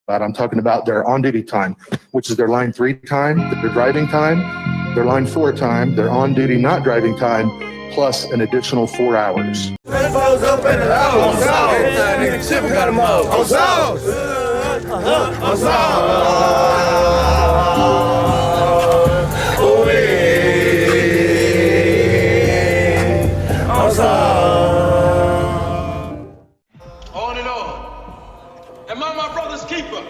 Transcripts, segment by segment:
But I'm talking about their on-duty time, which is their line 3 time, their driving time, their line 4 time, their on-duty not driving time, plus an additional 4 hours. On and on. Am I my brother's keeper?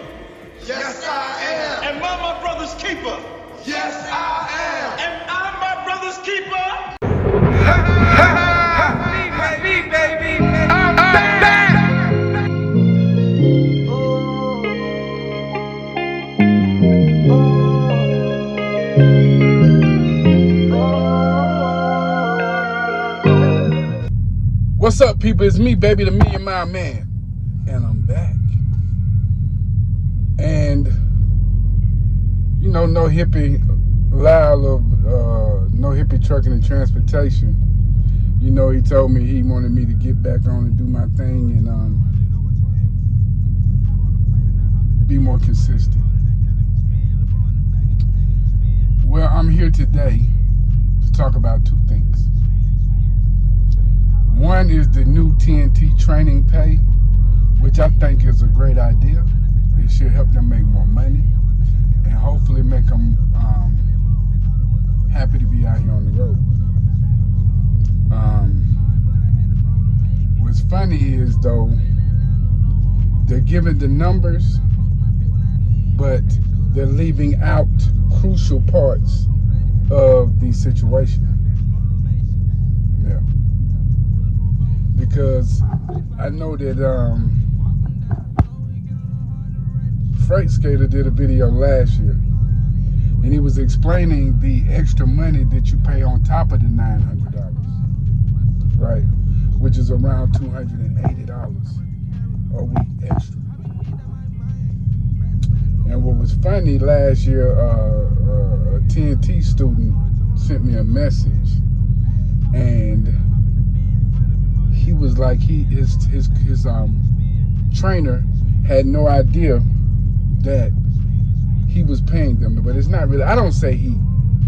Yes, I am. Am I my brother's keeper? Yes, I am. Am I my brother's keeper? Me, baby. I'm back. What's up, people? It's me, baby, the Million Mile Man, and I'm back. And you know, no hippie Lyle of No Hippie Trucking and Transportation. You know, he told me he wanted me to get back on and do my thing and be more consistent. Well, I'm here today to talk about two things. One is the new TNT training pay, which I think is a great idea. It should help them make more money and hopefully make them happy to be out here on the road. What's funny is, though, they're giving the numbers, but they're leaving out crucial parts of the situation. Yeah. Because I know that Freight Skater did a video last year, and he was explaining the extra money that you pay on top of the $900, right? Which is around $280 a week extra. And what was funny, last year, a TNT student sent me a message, and he was like, his trainer had no idea that he was paying them. But it's not really, I don't say he,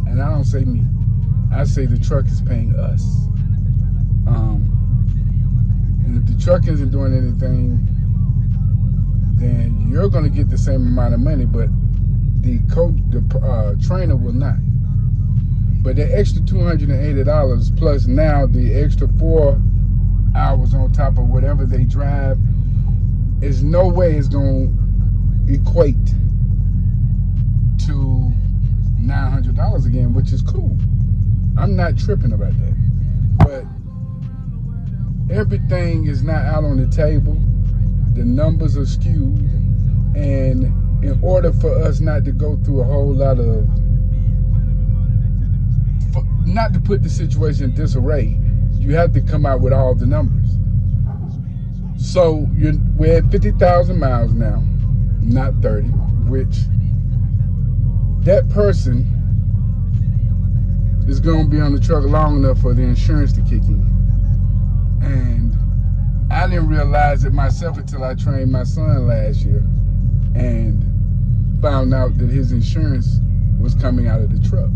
and I don't say me. I say the truck is paying us. And if the truck isn't doing anything, then you're going to get the same amount of money, but the trainer will not. But the extra $280 plus now the extra 4 hours on top of whatever they drive, is no way it's going to equate to $900 again, which is cool. I'm not tripping about that. But everything is not out on the table. The numbers are skewed, and in order for us not to go through a whole lot of, not to put the situation in disarray, you have to come out with all the numbers. So we're at 50,000 miles now, not 30, which that person is going to be on the truck long enough for the insurance to kick in. And I didn't realize it myself until I trained my son last year and found out that his insurance was coming out of the truck.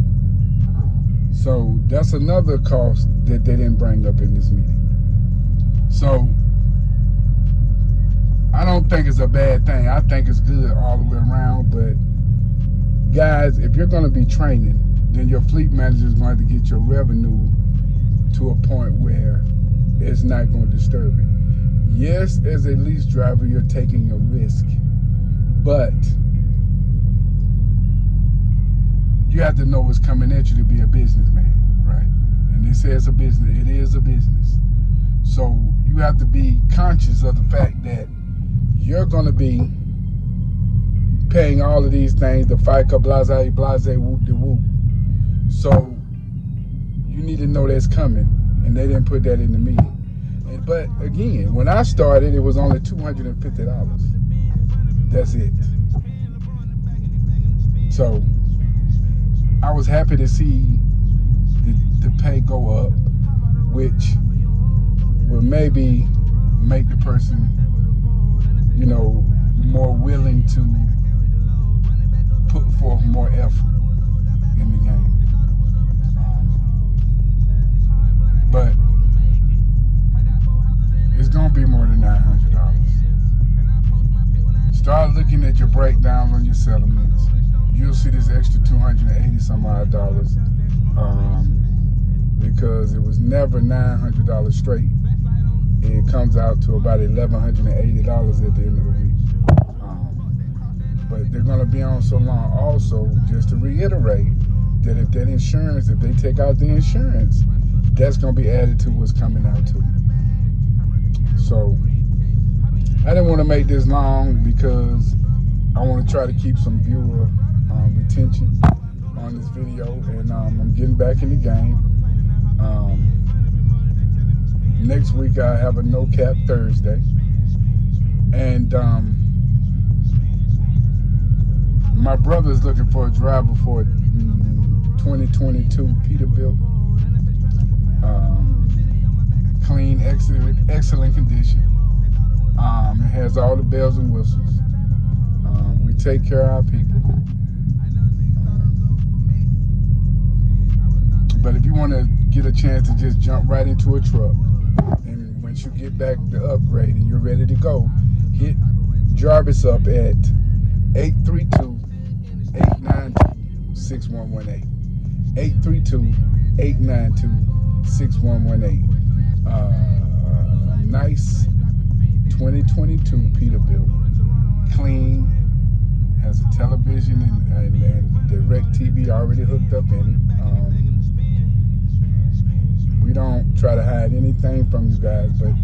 So that's another cost that they didn't bring up in this meeting. So I don't think it's a bad thing. I think it's good all the way around. But guys, if you're going to be training, then your fleet manager is going to have to get your revenue to a point where it's not going to disturb it. Yes, as a lease driver, you're taking a risk, but you have to know what's coming at you to be a businessman, right? And they say it's a business. It is a business. So you have to be conscious of the fact that you're going to be paying all of these things, the FICA, blase, whoop-de-whoop. So you need to know that's coming, and they didn't put that in the meeting. But again, when I started, it was only $250. That's it. So I was happy to see the pay go up, which will maybe make the person, more willing to put forth more effort in the game. But it's gonna be more than $900. Start looking at your breakdowns on your settlements. You'll see this extra $280 some odd dollars, because it was never $900 straight. It comes out to about $1,180 at the end of the week. But they're gonna be on so long. Also, just to reiterate, that if they take out the insurance, that's gonna be added to what's coming out too. So I didn't want to make this long because I want to try to keep some viewer retention on this video, and I'm getting back in the game. Next week I have a no cap Thursday, and my brother's looking for a driver for a 2022 Peterbilt, clean, excellent condition. It has all the bells and whistles. We take care of our people. But if you want to get a chance to just jump right into a truck, and once you get back the upgrade and you're ready to go, hit Jarvis up at 832-892-6118. 832-892-6118. A nice 2022 Peterbilt, clean, has a television and direct TV already hooked up in it. We don't try to hide anything from you guys, but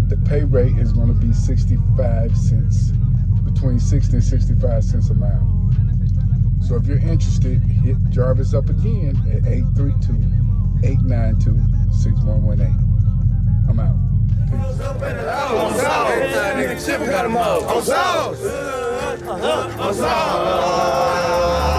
the pay rate is going to be 65 cents, between 60 and 65 cents a mile. So if you're interested, hit Jarvis up again at 832-892-6118. I'm out. Peace. On sauce.